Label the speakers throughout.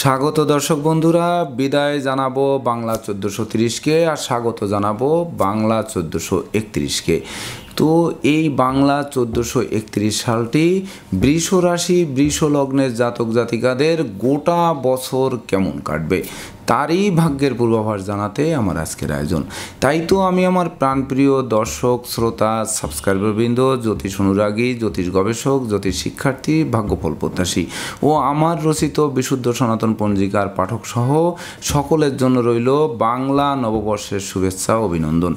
Speaker 1: স্বাগত দর্শক বন্ধুরা, বিদায় জানাবো বাংলা 1430কে আর স্বাগত জানাবো বাংলা 1431কে। তো এই বাংলা 1431 সালটি বৃষ রাশি বৃষ লগ্নের জাতক জাতিকাদের গোটা বছর কেমন কাটবে তারই ভাগ্যের পূর্বাভাস জানাতে আমার আজকের আয়োজন। তাই তো আমি আমার প্রাণপ্রিয় দর্শক শ্রোতা সাবস্ক্রাইবারবৃন্দ, জ্যোতিষ অনুরাগী, জ্যোতিষ গবেষক, জ্যোতিষ শিক্ষার্থী, ভাগ্যফল প্রত্যাশী ও আমার রচিত বিশুদ্ধ সনাতন পঞ্জিকার পাঠক সহ সকলের জন্য রইল বাংলা নববর্ষের শুভেচ্ছা ও অভিনন্দন।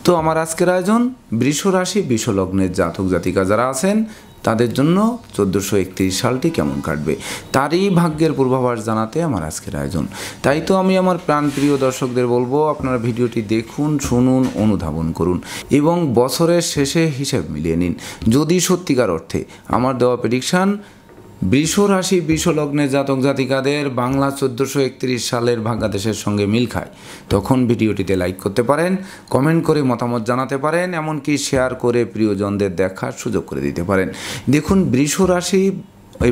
Speaker 1: তো আমার আজকের আয়োজন বৃষ রাশি বৃষ লগ্নের জাতক জাতিকা যারা আছেন তাদের জন্য 1431 সালটি কেমন কাটবে তারই ভাগ্যের পূর্বাভাস জানাতে আমার আজকের আয়োজন। তাই তো আমি আমার প্রাণপ্রিয় দর্শকদের বলবো, আপনারা ভিডিওটি দেখুন, শুনুন, অনুধাবন করুন এবং বছরের শেষে হিসেব মিলিয়ে নিন। যদি সত্যিকার অর্থে আমার দেওয়া প্রেডিকশান বৃষ রাশি বৃষ লগ্নের জাতক জাতিকাদের বাংলা 1431 সালের ভাগ্যাদেশের সঙ্গে মিল খায়, তখন ভিডিওটিতে লাইক করতে পারেন, কমেন্ট করে মতামত জানাতে পারেন, এমনকি শেয়ার করে প্রিয়জনদের দেখার সুযোগ করে দিতে পারেন। দেখুন, বৃষ রাশি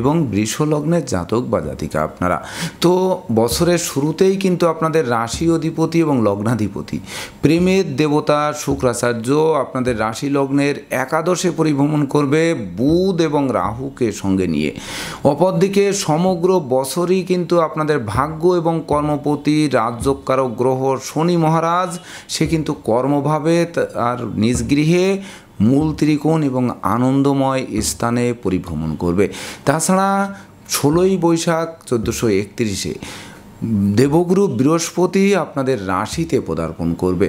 Speaker 1: এবং বৃষ লগ্নের জাতক বা জাতিকা আপনারা তো বছরের শুরুতেই কিন্তু আপনাদের রাশি অধিপতি এবং লগ্নাধিপতি প্রেমের দেবতা শুক্রাচার্য আপনাদের রাশি লগ্নের একাদশে পরিভ্রমণ করবে বুধ এবং রাহুকে সঙ্গে নিয়ে। অপরদিকে সমগ্র বছরই কিন্তু আপনাদের ভাগ্য এবং কর্মপতি রাজযোগকারক গ্রহ শনি মহারাজ সে কিন্তু কর্মভাবে আর নিজ গৃহে মূল ত্রিকোণ এবং আনন্দময় স্থানে পরিভ্রমণ করবে। তাছাড়া 16ই বৈশাখ 1431 দেবগুরু বৃহস্পতি আপনাদের রাশিতে পদার্পণ করবে।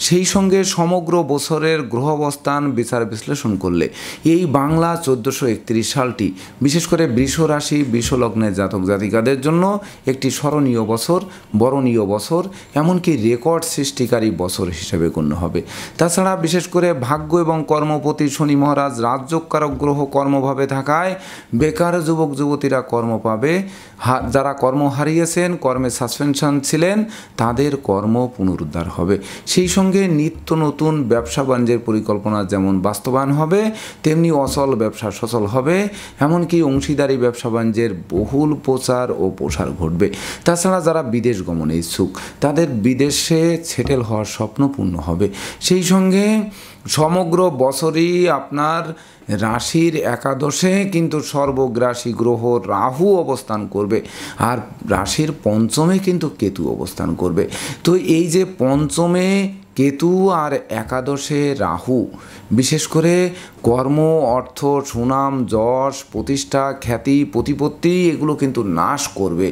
Speaker 1: সেই সঙ্গে সমগ্র বছরের গ্রহ অবস্থান বিচার বিশ্লেষণ করলে এই বাংলা 1431 সালটি বিশেষ করে বৃষ রাশি বৃষ লগ্নের জাতক জাতিকাদের জন্য একটি স্মরণীয় বছর, বরণীয় বছর, এমনকি রেকর্ড সৃষ্টিকারী বছর হিসেবে গণ্য হবে। তাছাড়া বিশেষ করে ভাগ্য এবং কর্মপতি শনি মহারাজ রাজযোগকারক গ্রহ কর্মভাবে থাকায় বেকার যুবক যুবতীরা কর্ম পাবে। যারা কর্ম হারিয়েছেন, কর্মে সাসপেনশন ছিলেন, তাদের কর্ম পুনরুদ্ধার হবে। সেই সঙ্গে নিত্য নতুন ব্যবসা বাণিজ্যের পরিকল্পনা যেমন বাস্তবায়ন হবে, তেমনি অচল ব্যবসা সচল হবে, এমনকি অংশীদারি ব্যবসা বাণিজ্যের বহুল প্রচার ও প্রসার ঘটবে। তাছাড়া যারা বিদেশ গমনে ইচ্ছুক তাদের বিদেশে সেটেল হওয়ার স্বপ্ন পূর্ণ হবে। সেই সঙ্গে সমগ্র বছরই আপনার রাশির একাদশে কিন্তু সর্বগ্রাসী গ্রহ রাহু অবস্থান করবে আর রাশির পঞ্চমে কিন্তু কেতু অবস্থান করবে। তো এই যে পঞ্চমে কেতু আর একাদশে রাহু বিশেষ করে কর্ম, অর্থ, সুনাম, যশ, প্রতিষ্ঠা, খ্যাতি, প্রতিপত্তি এগুলো কিন্তু নাশ করবে,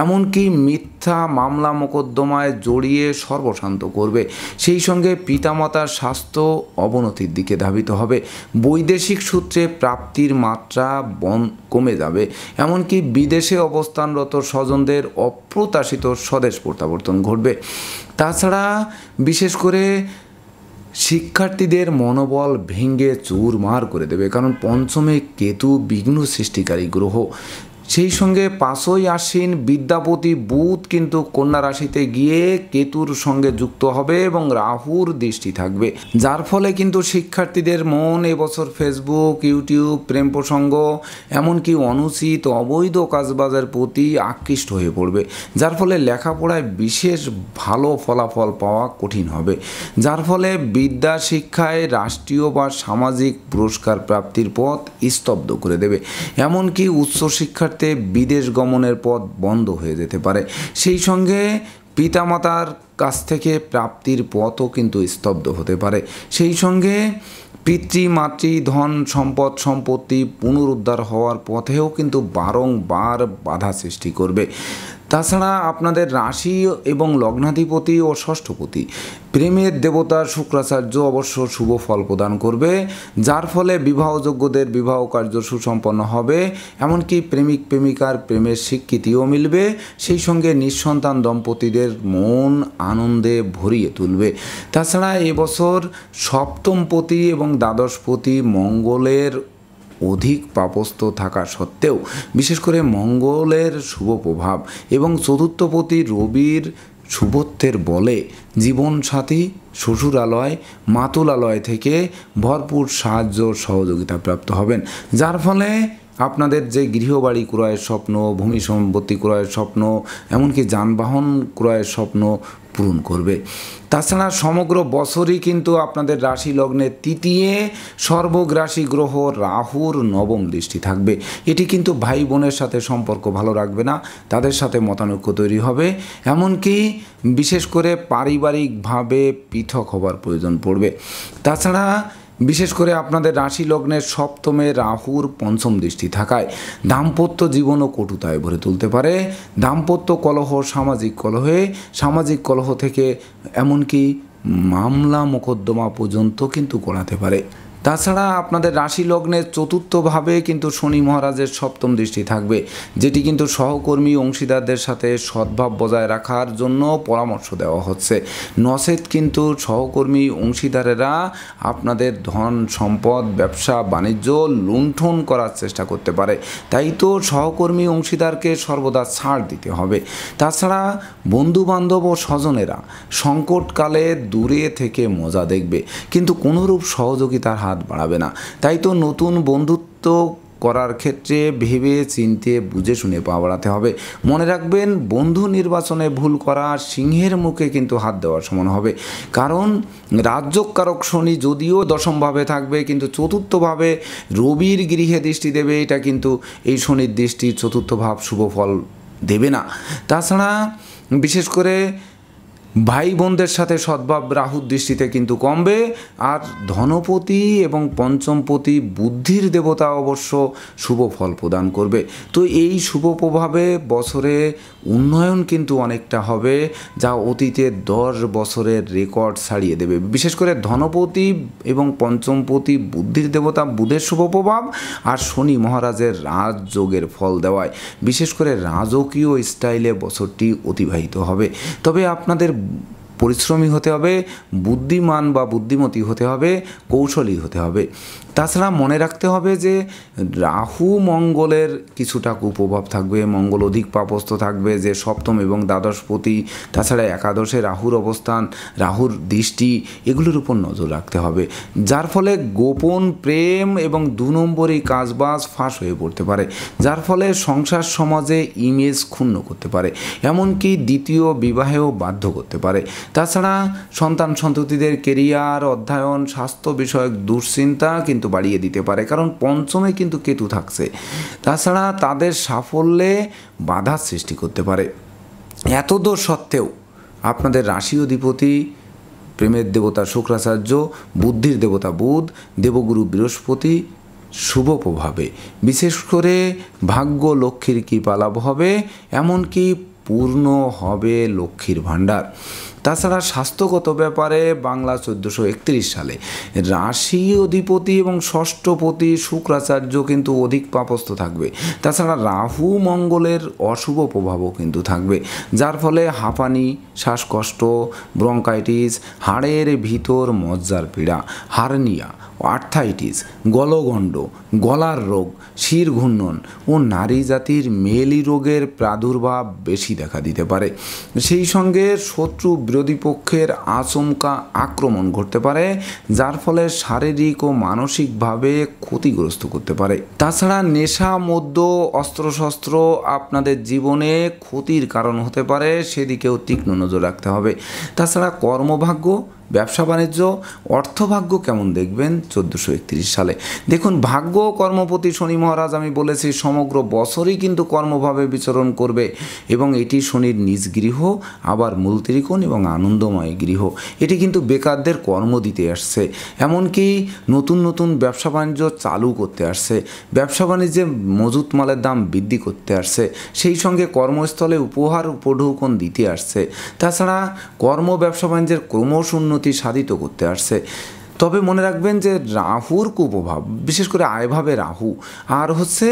Speaker 1: এমনকি মিথ্যা মামলা মোকদ্দমায় জড়িয়ে সর্বশান্ত করবে। সেই সঙ্গে পিতামাতার স্বাস্থ্য অবনতির দিকে ধাবিত হবে, বৈদেশিক সূত্রে প্রাপ্তির মাত্রা কমে যাবে, এমনকি বিদেশে অবস্থানরত স্বজনদের অপ্রত্যাশিত স্বদেশ প্রত্যাবর্তন ঘটবে। তাছাড়া বিশেষ করে শিক্ষার্থীদের মনোবল ভেঙে চুরমার করে দেবে, কারণ পঞ্চমে কেতু বিঘ্ন সৃষ্টিকারী গ্রহ। সেই সঙ্গে 5ই আশ্বিন বিদ্যাপতি বুধ কিন্তু কন্যা রাশিতে গিয়ে কেতুর সঙ্গে যুক্ত হবে এবং রাহুর দৃষ্টি থাকবে, যার ফলে কিন্তু শিক্ষার্থীদের মন এবছর ফেসবুক, ইউটিউব, প্রেম প্রসঙ্গ, এমনকি অনুচিত অবৈধ কাজবাজের প্রতি আকৃষ্ট হয়ে পড়বে, যার ফলে লেখাপড়ায় বিশেষ ভালো ফলাফল পাওয়া কঠিন হবে, যার ফলে বিদ্যা শিক্ষায় রাষ্ট্রীয় বা সামাজিক পুরস্কার প্রাপ্তির পথ স্তব্ধ করে দেবে, এমনকি উচ্চশিক্ষার বিদেশ গমনের পথ বন্ধ হয়ে যেতে পারে। সেই সঙ্গে পিতামাতার কাছ থেকে প্রাপ্তির পথও কিন্তু স্তব্ধ হতে পারে। সেই সঙ্গে পিতৃ মাতৃ ধন সম্পদ সম্পত্তি পুনরুদ্ধার হওয়ার পথেও কিন্তু বারংবার বাধা সৃষ্টি করবে। তাছাড়া আপনাদের রাশি এবং লগ্নাধিপতি ও ষষ্ঠপতি প্রেমের দেবতা শুক্রাচার্য অবশ্য শুভ ফল প্রদান করবে, যার ফলে বিবাহযোগ্যদের বিবাহ কার্য সুসম্পন্ন হবে, এমনকি প্রেমিক প্রেমিকার প্রেমের স্বীকৃতিও মিলবে। সেই সঙ্গে নিঃসন্তান দম্পতিদের মন আনন্দে ভরিয়ে তুলবে। তাছাড়া এবছর সপ্তমপতি এবং দ্বাদশপতি মঙ্গলের অধিক পাপস্থ থাকা সত্ত্বেও বিশেষ করে মঙ্গলের শুভ প্রভাব এবং চতুর্থপতি রবির শুভত্বের বলে জীবনসাথী শ্বশুরালয় মাতুলালয় থেকে ভরপুর সাহায্য সহযোগিতা প্রাপ্ত হবেন, যার ফলে আপনাদের যে গৃহবাড়ি ক্রয়ের স্বপ্ন, ভূমি সম্পত্তি ক্রয়ের স্বপ্ন, এমনকি যানবাহন ক্রয়ের স্বপ্ন পূরণ করবে। তাছাড়া সমগ্র বছরই কিন্তু আপনাদের রাশি লগ্নের তৃতীয় সর্বগ্রাসী গ্রহ রাহুর নবম দৃষ্টি থাকবে। এটি কিন্তু ভাই বোনের সাথে সম্পর্ক ভালো রাখবে না, তাদের সাথে মতানৈক্য তৈরি হবে, এমনকি বিশেষ করে পারিবারিকভাবে পৃথক হবার প্রয়োজন পড়বে। তাছাড়া বিশেষ করে আপনাদের রাশি লগ্নের সপ্তমে রাহুর পঞ্চম দৃষ্টি থাকায় দাম্পত্য জীবনও কটুতায় ভরে তুলতে পারে। দাম্পত্য কলহ, সামাজিক কলহ থেকে এমনকি মামলা মোকদ্দমা পর্যন্ত কিন্তু গড়াতে পারে। তাছাড়া আপনাদের রাশি লগ্নের চতুর্থভাবে কিন্তু শনি মহারাজের সপ্তম দৃষ্টি থাকবে, যেটি কিন্তু সহকর্মী অংশীদারদের সাথে সদ্ভাব বজায় রাখার জন্য পরামর্শ দেওয়া হচ্ছে। নচেত কিন্তু সহকর্মী অংশীদারেরা আপনাদের ধন সম্পদ, ব্যবসা বাণিজ্য লুণ্ঠন করার চেষ্টা করতে পারে। তাই তো সহকর্মী অংশীদারকে সর্বদা ছাড় দিতে হবে। তাছাড়া বন্ধুবান্ধব ও স্বজনেরা সংকটকালে দূরে থেকে মজা দেখবে, কিন্তু কোনোরূপ সহযোগিতার হাত বাড়াবে না। তাই তো নতুন বন্ধুত্ব করার ক্ষেত্রে ভেবে চিনতে বুঝে শুনে পা বাড়াতে হবে। মনে রাখবেন, বন্ধু নির্বাচনে ভুল করা সিংহের মুখে কিন্তু হাত দেওয়ার সমান হবে। কারণ রাজ্যকারক শনি যদিও দশমভাবে থাকবে, কিন্তু চতুর্থভাবে রবির গৃহে দৃষ্টি দেবে। এটা কিন্তু এই শনির দৃষ্টি চতুর্থ ভাব শুভ ফল দেবে না। তাছাড়া বিশেষ করে ভাই বোনদের সাথে সদ্ভাব রাহুর দৃষ্টিতে কিন্তু কমবে। আর ধনপতি এবং পঞ্চমপতি বুদ্ধির দেবতা অবশ্য শুভ ফল প্রদান করবে। তো এই শুভ প্রভাবে বছরে উন্নয়ন কিন্তু অনেকটা হবে, যা অতীতে 10 বছরের রেকর্ড ছাড়িয়ে দেবে। বিশেষ করে ধনপতি এবং পঞ্চমপতি বুদ্ধির দেবতা বুধের শুভ প্রভাব আর শনি মহারাজের রাজযোগের ফল দেওয়ায় বিশেষ করে রাজকীয় স্টাইলে বছরটি অতিবাহিত হবে। তবে আপনাদের পরিশ্রমী হতে হবে, বুদ্ধিমান বা বুদ্ধিমতী হতে হবে, কৌশলী হতে হবে। তাছাড়া মনে রাখতে হবে যে রাহু মঙ্গলের কিছুটা কুপ্রভাব থাকবে। মঙ্গল অধিক পাপস্থ থাকবে, যে সপ্তম এবং দ্বাদশপতি। তাছাড়া একাদশে রাহুর অবস্থান, রাহুর দৃষ্টি, এগুলোর উপর নজর রাখতে হবে, যার ফলে গোপন প্রেম এবং 2 নম্বরই কাজবাজ ফাঁস হয়ে পড়তে পারে, যার ফলে সংসার সমাজে ইমেজ ক্ষুণ্ণ করতে পারে, এমনকি দ্বিতীয় বিবাহেও বাধ্য করতে পারে। তাছাড়া সন্তান সন্ততিদের কেরিয়ার, অধ্যয়ন, স্বাস্থ্য বিষয়ক দুশ্চিন্তা কিন্তু বাড়িয়ে দিতে পারে, কারণ পঞ্চমে কিন্তু কেতু থাকছে। তাছাড়া তাদের সাফল্যে বাধার সৃষ্টি করতে পারে। এত দোষ সত্ত্বেও আপনাদের রাশি অধিপতি প্রেমের দেবতা শুক্রাচার্য, বুদ্ধির দেবতা বুধ, দেবগুরু বৃহস্পতি শুভ প্রভাবে বিশেষ করে ভাগ্য লক্ষ্মীর কৃপা লাভ হবে, এমনকি পূর্ণ হবে লক্ষ্মীর ভাণ্ডার। তাছাড়া স্বাস্থ্যগত ব্যাপারে বাংলা 1431 সালে রাশি অধিপতি এবং ষষ্ঠপতি শুক্রাচার্য কিন্তু অধিক পাপস্থ থাকবে। তাছাড়া রাহু মঙ্গলের অশুভ প্রভাবও কিন্তু থাকবে, যার ফলে হাঁপানি, শ্বাসকষ্ট, ব্রঙ্কাইটিস, হাড়ের ভিতর মজ্জার পীড়া, হার্নিয়া, আর্থাইটিস, গলগণ্ড, গলার রোগ, শির ঘূর্ণন ও নারী জাতির মেলি রোগের প্রাদুর্ভাব বেশি দেখা দিতে পারে। সেই সঙ্গে শত্রু বিরোধী পক্ষের আচমকা আক্রমণ ঘটতে পারে, যার ফলে শারীরিক ও মানসিকভাবে ক্ষতিগ্রস্ত করতে পারে। তাছাড়া নেশা, মদ্য, অস্ত্রশস্ত্র আপনাদের জীবনে ক্ষতির কারণ হতে পারে, সেদিকেও তীক্ষ্ণ নজর রাখতে হবে। তাছাড়া কর্মভাগ্য, ব্যবসা বাণিজ্য, অর্থভাগ্য কেমন দেখবেন 1431 সালে? দেখুন, ভাগ্য কর্মপতি শনি মহারাজ আমি বলেছি সমগ্র বছরই কিন্তু কর্মভাবে বিচরণ করবে, এবং এটি শনির নিজ গৃহ, আবার মূল ত্রিকোণ এবং আনন্দময় গৃহ। এটি কিন্তু বেকারদের কর্ম দিতে আসছে, এমনকি নতুন নতুন ব্যবসা বাণিজ্য চালু করতে আসছে, ব্যবসা বাণিজ্যে মজুত মালের দাম বৃদ্ধি করতে আসছে, সেই সঙ্গে কর্মস্থলে উপহার উপঢৌকন দিতে আসছে। তাছাড়া কর্ম ব্যবসা বাণিজ্যের ক্রমশ উন্নতি সাধিত করতে আসছে। তবে মনে রাখবেন যে রাহুর কুপ্রভাব, বিশেষ করে আয়ভাবে রাহু আর হচ্ছে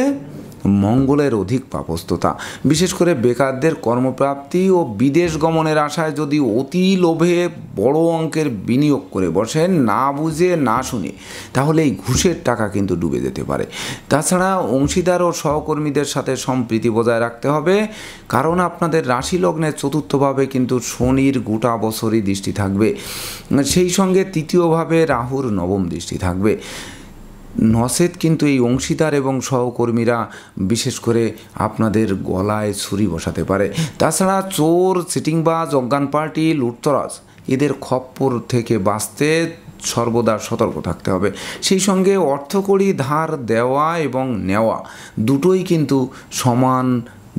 Speaker 1: মঙ্গলের অধিক পাপস্থতা, বিশেষ করে বেকারদের কর্মপ্রাপ্তি ও বিদেশ গমনের আশায় যদি অতি লোভে বড় অঙ্কের বিনিয়োগ করে বসেন, না বুঝে না শুনে, তাহলে এই ঘুষের টাকা কিন্তু ডুবে যেতে পারে। তাছাড়া অংশীদার ও সহকর্মীদের সাথে সম্প্রীতি বজায় রাখতে হবে, কারণ আপনাদের রাশি লগ্নের চতুর্থভাবে কিন্তু শনির গোটা বছরই দৃষ্টি থাকবে, সেই সঙ্গে তৃতীয়ভাবে রাহুর নবম দৃষ্টি থাকবে। নচেত কিন্তু এই অংশীদার এবং সহকর্মীরা বিশেষ করে আপনাদের গলায় ছুরি বসাতে পারে। তাছাড়া চোর, চিটিংবাজ, অজ্ঞান পার্টি, লুটতরাজ এদের খপ্পর থেকে বাঁচতে সর্বদা সতর্ক থাকতে হবে। সেই সঙ্গে অর্থকড়ি ধার দেওয়া এবং নেওয়া দুটোই কিন্তু সমান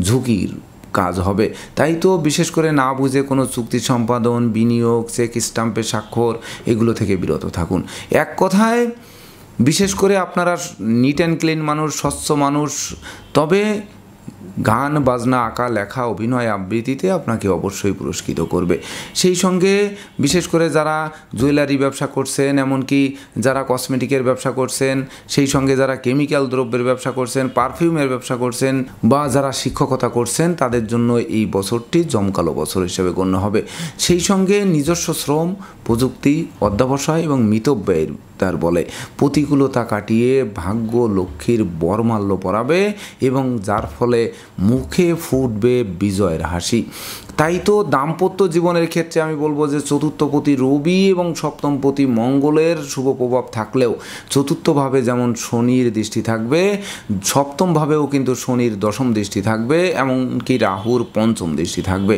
Speaker 1: ঝুঁকির কাজ হবে। তাই তো বিশেষ করে না বুঝে কোনো চুক্তি সম্পাদন, বিনিয়োগ, চেক স্ট্যাম্পে স্বাক্ষর এগুলো থেকে বিরত থাকুন। এক কথায় বিশেষ করে আপনারা নিট অ্যান্ড ক্লিন মানুষ, স্বচ্ছ মানুষ, তবে গান বাজনা, আঁকা লেখা, অভিনয়, আবৃত্তিতে আপনাকে অবশ্যই পুরস্কৃত করবে। সেই সঙ্গে বিশেষ করে যারা জুয়েলারি ব্যবসা করছেন, এমনকি যারা কসমেটিকের ব্যবসা করছেন, সেই সঙ্গে যারা কেমিক্যাল দ্রব্যের ব্যবসা করছেন, পারফিউমের ব্যবসা করছেন, বা যারা শিক্ষকতা করছেন, তাদের জন্য এই বছরটি জমকালো বছর হিসেবে গণ্য হবে। সেই সঙ্গে নিজস্ব শ্রম, প্রযুক্তি, অধ্যবসায় এবং মিতব্যয়ের তার বলে প্রতিকূলতা কাটিয়ে ভাগ্য লক্ষ্মীর বরমাল্য পরাবে এবং যার ফলে মুখে ফুটবে বিজয়ের হাসি। তাই তো দাম্পত্য জীবনের ক্ষেত্রে আমি বলবো যে চতুর্থপতি রবি এবং সপ্তমপতি মঙ্গলের শুভ প্রভাব থাকলেও চতুর্থভাবে যেমন শনির দৃষ্টি থাকবে, সপ্তমভাবেও কিন্তু শনির দশম দৃষ্টি থাকবে, এমনকি রাহুর পঞ্চম দৃষ্টি থাকবে।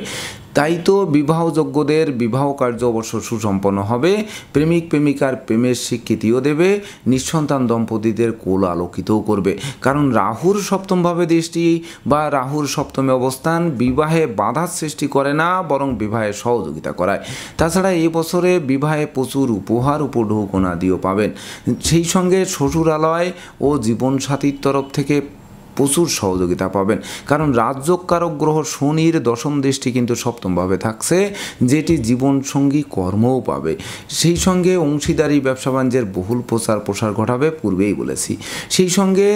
Speaker 1: তাই তো বিবাহযোগ্যদের বিবাহ কার্য অবশ্য সুসম্পন্ন হবে, প্রেমিক প্রেমিকার প্রেমের স্বীকৃতিও দেবে, নিঃসন্তান দম্পতিদের কোল আলোকিতও করবে। কারণ রাহুর সপ্তমভাবে দৃষ্টি বা রাহুর সপ্তমে অবস্থান বিবাহে বাধার সৃষ্টি করে না, বরং বিবাহে সহযোগিতা করায়। তাছাড়া এই বছরে বিবাহে প্রচুর উপহার, উপঢৌকন আদিও পাবেন। সেই সঙ্গে শ্বশুরালয় ও জীবনসাথীর তরফ থেকে প্রচুর সহযোগিতা পাবেন, কারণ রাজযোগকারক গ্রহ শনির দশম দৃষ্টি কিন্তু সপ্তমভাবে থাকছে, যেটি জীবনসঙ্গী কর্মও পাবে। সেই সঙ্গে অংশীদারি ব্যবসা বাণিজ্যের বহুল প্রসার ঘটাবে, পূর্বেই বলেছি। সেই সঙ্গে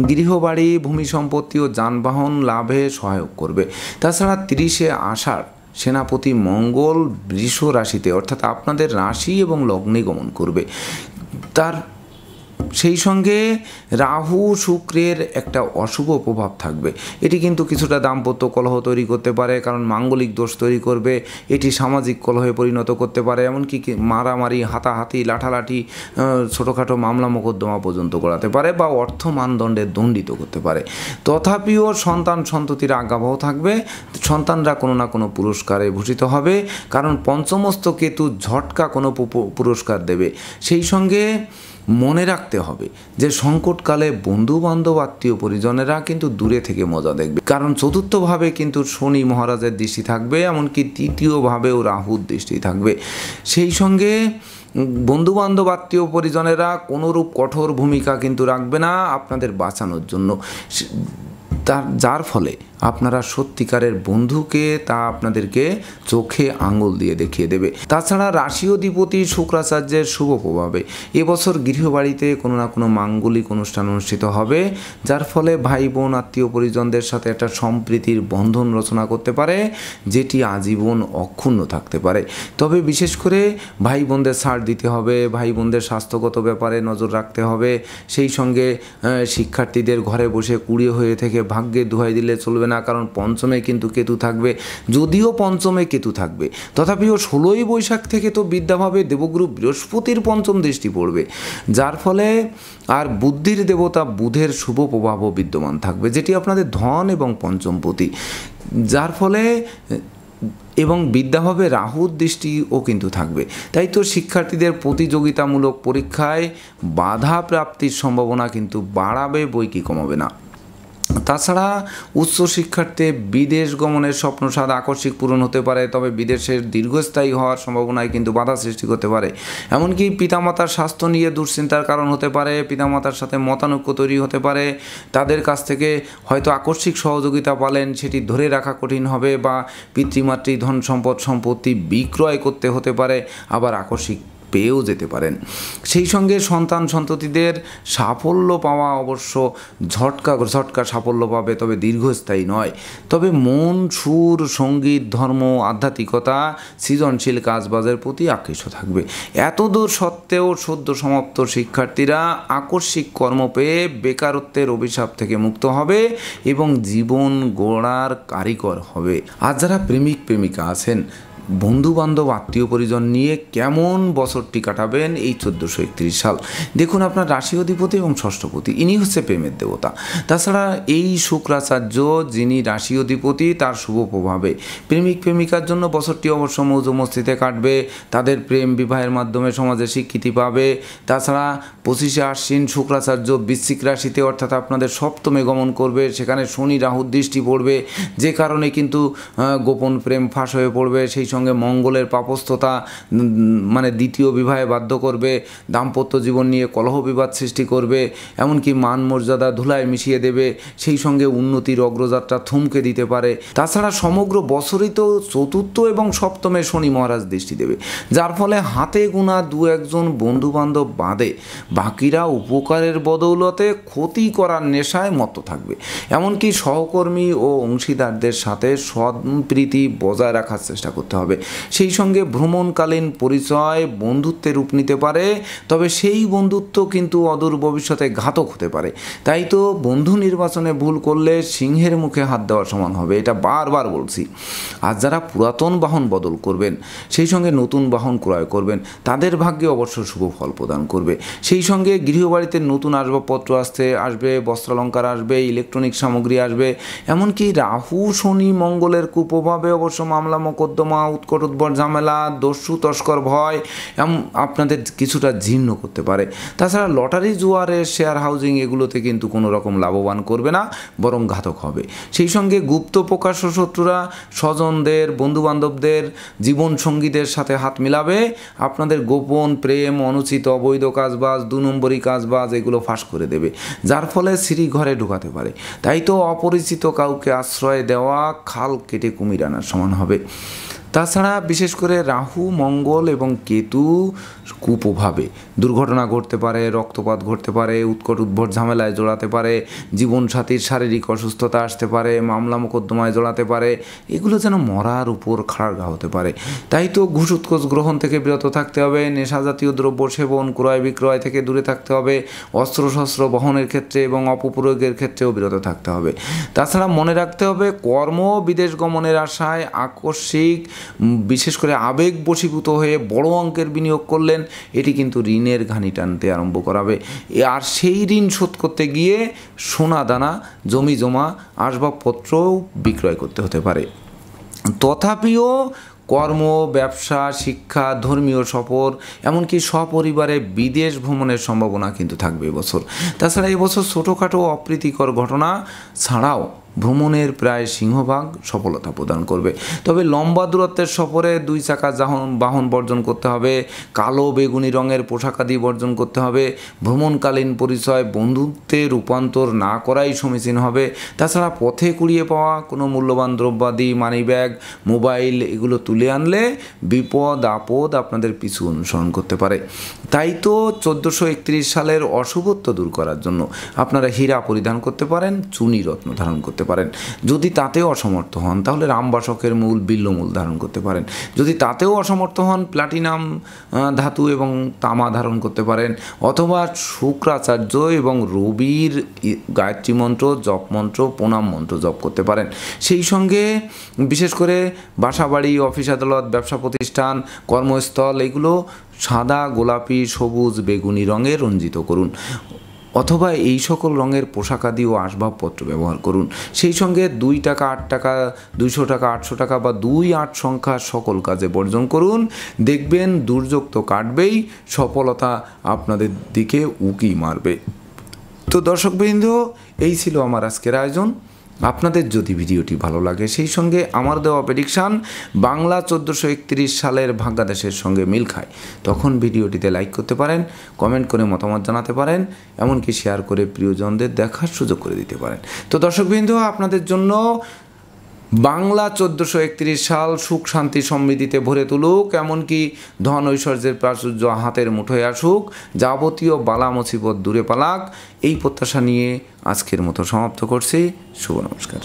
Speaker 1: গৃহবাড়ি, ভূমি সম্পত্তি ও যানবাহন লাভে সহায়ক করবে। তাছাড়া 30শে আষাঢ় সেনাপতি মঙ্গল বৃষ রাশিতে অর্থাৎ আপনাদের রাশি এবং লগ্নে গমন করবে। তার সেই সঙ্গে রাহু শুক্রের একটা অশুভ প্রভাব থাকবে। এটি কিন্তু কিছুটা দাম্পত্য কলহ তৈরি করতে পারে, কারণ মাঙ্গলিক দোষ তৈরি করবে। এটি সামাজিক কলহে পরিণত করতে পারে, এমনকি মারামারি, হাতাহাতি, লাঠালাঠি, ছোটোখাটো মামলা মোকদ্দমা পর্যন্ত করাতে পারে, বা অর্থ মানদণ্ডে দণ্ডিত করতে পারে। তথাপিও সন্তান সন্ততির আজ্ঞাবহ থাকবে, সন্তানরা কোনো না কোনো পুরস্কারে ভূষিত হবে, কারণ পঞ্চমস্ত কেতু ঝটকা কোনো পুরস্কার দেবে। সেই সঙ্গে মনে রাখতে হবে যে সংকটকালে বন্ধু বান্ধব, আত্মীয় পরিজনেরা কিন্তু দূরে থেকে মজা দেখবে, কারণ চতুর্থভাবে কিন্তু শনি মহারাজের দৃষ্টি থাকবে, এমনকি তৃতীয়ভাবেও রাহুর দৃষ্টি থাকবে। সেই সঙ্গে বন্ধুবান্ধব, আত্মীয় পরিজনেরা কোনোরূপ কঠোর ভূমিকা কিন্তু রাখবে না আপনাদের বাঁচানোর জন্য, যার ফলে আপনারা সত্যিকারের বন্ধুকে তা আপনাদেরকে চোখে আঙুল দিয়ে দেখিয়ে দেবে। তাছাড়া রাশি অধিপতি শুক্রাচার্যের শুভ প্রভাবে এবছর গৃহবাড়িতে কোনো না কোনো মাঙ্গলিক অনুষ্ঠান অনুষ্ঠিত হবে, যার ফলে ভাই বোন, আত্মীয় পরিজনদের সাথে একটা সম্প্রীতির বন্ধন রচনা করতে পারে, যেটি আজীবন অক্ষুণ্ণ থাকতে পারে। তবে বিশেষ করে ভাই বোনদের ছাড় দিতে হবে, ভাই বোনদের স্বাস্থ্যগত ব্যাপারে নজর রাখতে হবে। সেই সঙ্গে শিক্ষার্থীদের ঘরে বসে কুড়িয়ে হয়ে থেকে ভাগ্যে দোহাই দিলে চলবে না, কারণ পঞ্চমে কিন্তু কেতু থাকবে। যদিও পঞ্চমে কেতু থাকবে, তথাপিও 16ই বৈশাখ থেকে তো বিদ্যাভাবে দেবগুরু বৃহস্পতির পঞ্চম দৃষ্টি পড়বে, যার ফলে আর বুদ্ধির দেবতা বুধের শুভ প্রভাবও বিদ্যমান থাকবে, যেটি আপনাদের ধন এবং পঞ্চমপতি, যার ফলে এবং বিদ্যাভাবে রাহুর দৃষ্টিও কিন্তু থাকবে। তাই তো শিক্ষার্থীদের প্রতিযোগিতামূলক পরীক্ষায় বাধা প্রাপ্তির সম্ভাবনা কিন্তু বাড়াবে, বই কি কমাবে না। তাছাড়া উচ্চশিক্ষার্থে বিদেশ গমনের স্বপ্নসাদ আকস্মিক পূরণ হতে পারে, তবে বিদেশের দীর্ঘস্থায়ী হওয়ার সম্ভাবনায় কিন্তু বাধা সৃষ্টি করতে পারে। এমনকি পিতামাতার স্বাস্থ্য নিয়ে দুশ্চিন্তার কারণ হতে পারে, পিতামাতার সাথে মতানৈক্য তৈরি হতে পারে, তাদের কাছ থেকে হয়তো আকস্মিক সহযোগিতা পালেন, সেটি ধরে রাখা কঠিন হবে, বা পিতৃমাতৃ ধন সম্পত্তি বিক্রয় করতে হতে পারে, আবার আকস্মিক পেয়েও যেতে পারেন। সেই সঙ্গে সন্তান সন্ততিদের সাফল্য পাওয়া অবশ্য ঝটকা সাফল্য পাবে, তবে দীর্ঘস্থায়ী নয়। তবে মন, সুর, সঙ্গীত, ধর্ম, আধ্যাত্মিকতা, সৃজনশীল কাজবাজের প্রতি আকৃষ্ট থাকবে। এতদূর সত্ত্বেও সদ্য সমাপ্ত শিক্ষার্থীরা আকস্মিক কর্ম পেয়ে বেকারত্বের অভিশাপ থেকে মুক্ত হবে এবং জীবন গড়ার কারিগর হবে। আর যারা প্রেমিক প্রেমিকা আছেন, বন্ধুবান্ধব আত্মীয় পরিজন নিয়ে কেমন বছরটি কাটাবেন এই 1431 সাল। দেখুন আপনার রাশি অধিপতি এবং ষষ্ঠপতি ইনি হচ্ছে প্রেমের দেবতা। তাছাড়া এই শুক্রাচার্য যিনি রাশি অধিপতি তার শুভ প্রভাবে প্রেমিক প্রেমিকার জন্য বছরটি অবশ্য মৌজ মস্তিতে কাটবে, তাদের প্রেম বিবাহের মাধ্যমে সমাজে স্বীকৃতি পাবে। তাছাড়া 25শে আশ্বিন শুক্রাচার্য বৃশ্চিক রাশিতে অর্থাৎ আপনাদের সপ্তমে গমন করবে, সেখানে শনি রাহুর দৃষ্টি পড়বে, যে কারণে কিন্তু গোপন প্রেম ফাঁস হয়ে পড়বে। সেই সঙ্গে মঙ্গলের পাপস্থতা মানে দ্বিতীয় বিবাহে বাধ্য করবে, দাম্পত্য জীবন নিয়ে কলহ বিবাদ সৃষ্টি করবে, এমনকি মান মর্যাদা ধুলায় মিশিয়ে দেবে। সেই সঙ্গে উন্নতির অগ্রযাত্রা থমকে দিতে পারে। তাছাড়া সমগ্র বছরই তো চতুর্থ এবং সপ্তমে শনি মহারাজ দৃষ্টি দেবে, যার ফলে হাতে গোনা দু একজন বন্ধুবান্ধব বাদে বাকিরা উপকারের বদৌলতে ক্ষতি করার নেশায় মত্ত থাকবে। এমনকি সহকর্মী ও অংশীদারদের সাথে সম্প্রীতি বজায় রাখার চেষ্টা করতে হবে। সেই সঙ্গে ভ্রমণকালীন পরিচয় বন্ধুত্বে রূপ নিতে পারে, তবে সেই বন্ধুত্ব কিন্তু অদূর ভবিষ্যতে ঘাতক হতে পারে। তাই তো বন্ধু নির্বাচনে ভুল করলে সিংহের মুখে হাত দেওয়ার সমান হবে, এটা বারবার বলছি। আর যারা পুরাতন বাহন বদল করবেন, সেই সঙ্গে নতুন বাহন ক্রয় করবেন, তাদের ভাগ্যে অবশ্য শুভ ফল প্রদান করবে। সেই সঙ্গে গৃহবাড়িতে নতুন আসবাবপত্র আসবে, বস্ত্রালঙ্কার আসবে, ইলেকট্রনিক সামগ্রী আসবে। এমনকি রাহু শনি মঙ্গলের কুপ্রভাবে অবশ্য মামলা মোকদ্দমা উৎকট উদ্ভট ঝামেলা দস্যু তস্কর ভয় আপনাদের কিছুটা জীর্ণ করতে পারে। তাছাড়া লটারি জুয়ারে শেয়ার হাউজিং এগুলোতে কিন্তু কোনো রকম লাভবান করবে না, বরং ঘাতক হবে। সেই সঙ্গে গুপ্ত প্রকাশ্য শত্রুরা স্বজনদের বন্ধুবান্ধবদের জীবনসঙ্গীদের সাথে হাত মিলাবে, আপনাদের গোপন প্রেম অনুচিত অবৈধ কাজবাজ 2 নম্বরই কাজবাজ এগুলো ফাঁস করে দেবে, যার ফলে সিঁড়ি ঘরে ঢুকাতে পারে। তাই তো অপরিচিত কাউকে আশ্রয় দেওয়া খাল কেটে কুমির আনার সমান হবে। তাছাড়া বিশেষ করে রাহু মঙ্গল এবং কেতু কুপ্রভাবে দুর্ঘটনা ঘটতে পারে, রক্তপাত ঘটতে পারে, উৎকট উদ্ভট ঝামেলায় জড়াতে পারে, জীবনসাথীর শারীরিক অসুস্থতা আসতে পারে, মামলা মোকদ্দমায় জড়াতে পারে, এগুলো যেন মরার উপর খাড়া হতে পারে। তাই তো ঘুষ উৎকোচ গ্রহণ থেকে বিরত থাকতে হবে, নেশাজাতীয় দ্রব্য সেবন ক্রয় বিক্রয় থেকে দূরে থাকতে হবে, অস্ত্রশস্ত্র বহনের ক্ষেত্রে এবং অপপ্রয়োগের ক্ষেত্রেও বিরত থাকতে হবে। তাছাড়া মনে রাখতে হবে কর্ম বিদেশ গমনের আশায় আকস্মিক বিশেষ করে আবেগ বশীভূত হয়ে বড় অঙ্কের বিনিয়োগ করলেন, এটি কিন্তু ঋণের ঘানি টানতে আরম্ভ করাবে। আর সেই ঋণ শোধ করতে গিয়ে সোনা দানা জমি জমা আসবাবপত্রও বিক্রয় করতে হতে পারে। তথাপিও কর্ম ব্যবসা শিক্ষা ধর্মীয় সফর এমনকি সপরিবারে বিদেশ ভ্রমণের সম্ভাবনা কিন্তু থাকবে এবছর। তাছাড়া এবছর ছোটোখাটো অপ্রীতিকর ঘটনা ছাড়াও ভ্রমণের প্রায় সিংহভাগ সফলতা প্রদান করবে। তবে লম্বা দূরত্বের সফরে 2 চাকা বাহন বর্জন করতে হবে, কালো বেগুনি রঙের পোশাকাদি বর্জন করতে হবে, ভ্রমণকালীন পরিচয় বন্ধুত্বে রূপান্তর না করাই সমীচীন হবে। তাছাড়া পথে কুড়িয়ে পাওয়া কোনো মূল্যবান দ্রব্যাদি মানি ব্যাগ মোবাইল এগুলো তুলে আনলে বিপদ আপদ আপনাদের পিছু অনুসরণ করতে পারে। তাই তো 1431 সালের অশুভত্ব দূর করার জন্য আপনারা হীরা পরিধান করতে পারেন, চুনি রত্ন ধারণ করতে পারেন। যদি তাতেও অসমর্থ হন তাহলে রামবাসকের মূল বিল্লমূল ধারণ করতে পারেন। যদি তাতেও অসমর্থ হন প্লাটিনাম ধাতু এবং তামা ধারণ করতে পারেন, অথবা শুক্রাচার্য এবং রবির গায়ত্রী মন্ত্র জপ মন্ত্র প্রণাম মন্ত্র জপ করতে পারেন। সেই সঙ্গে বিশেষ করে বাসাবাড়ি অফিস আদালত ব্যবসা প্রতিষ্ঠান কর্মস্থল এগুলো সাদা গোলাপি সবুজ বেগুনি রঙে রঞ্জিত করুন, অথবা এই সকল রঙের পোশাকাদি ও আসবাবপত্র ব্যবহার করুন। সেই সঙ্গে 2 টাকা 8 টাকা 200 টাকা 800 টাকা বা 2-8 সংখ্যার সকল কাজে বর্জন করুন। দেখবেন দুর্যোগ তো কাটবেই, সফলতা আপনাদের দিকে উকি মারবে। তো দর্শকবৃন্দ, এই ছিল আমার আজকের আয়োজন। আপনাদের যদি ভিডিওটি ভালো লাগে সেই সঙ্গে আমার দেওয়া প্রেডিকশান বাংলা 1431 সালের ভাগ্যাদেশের সঙ্গে মিল খায়, তখন ভিডিওটিতে লাইক করতে পারেন, কমেন্ট করে মতামত জানাতে পারেন, এমনকি শেয়ার করে প্রিয়জনদের দেখার সুযোগ করে দিতে পারেন। তো দর্শকবৃন্দ, আপনাদের জন্য বাংলা 1431 সাল সুখ শান্তি সমৃদ্ধিতে ভরে তুলুক, এমনকি ধন ঐশ্বর্যের প্রাচুর্য হাতের মুঠোয় আসুক, যাবতীয় বালা মুসিবত দূরে পালাক, এই প্রত্যাশা নিয়ে আজকের মতো সমাপ্ত করছি। শুভ নমস্কার।